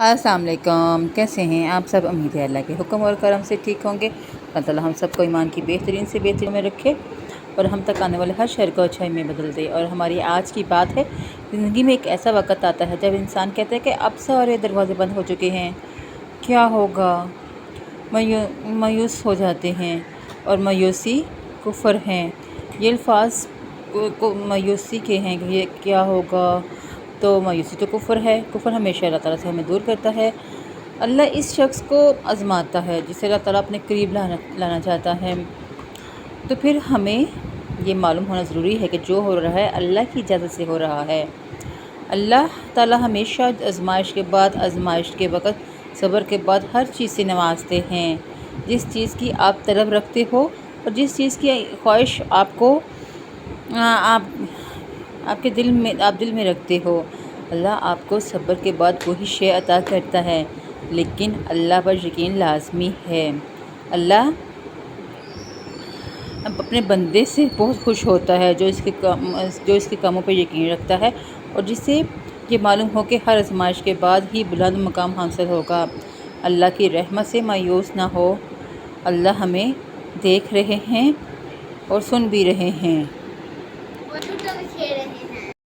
अस्सलाम वालेकुम। कैसे हैं आप सब? उम्मीद है अल्लाह के हुक्म और करम से ठीक होंगे। अल्लाह ताला हम सबको ईमान की बेहतरीन से बेहतरीन में रखे और हम तक आने वाले हर शर को अच्छाई में बदल दे। और हमारी आज की बात है, ज़िंदगी में एक ऐसा वक्त आता है जब इंसान कहता है कि अब सारे दरवाज़े बंद हो चुके हैं, क्या होगा। मायूस हो जाते हैं और मायूसी कुफ़र हैं। ये अल्फाज को मायूसी के हैं कि ये क्या होगा, तो मायूसी तो कुफ़र है। कुफ़र हमेशा अल्लाह ताला से हमें दूर करता है। अल्लाह इस शख्स को आज़माता है जिसे अल्लाह ताला अपने करीब लाना चाहता है। तो फिर हमें ये मालूम होना ज़रूरी है कि जो हो रहा है अल्लाह की इजाज़त से हो रहा है। अल्लाह ताला हमेशा आज़माइश के बाद, आज़माइश के वक़्त, सब्र के बाद हर चीज़ से नवाजते हैं। जिस चीज़ की आप तलब रखते हो और जिस चीज़ की ख्वाहिश आपको आप आपके दिल में रखते हो, अल्लाह आपको सब्र के बाद वही शे अता करता है। लेकिन अल्लाह पर यकीन लाज़मी है। अल्लाह अपने बंदे से बहुत खुश होता है जो इसके कामों पर यकीन रखता है और जिसे ये मालूम हो कि हर आज़माइश के बाद ही बुलंद मुकाम हासिल होगा। अल्लाह की रहमत से मायूस ना हो। अल्लाह हमें देख रहे हैं और सुन भी रहे हैं।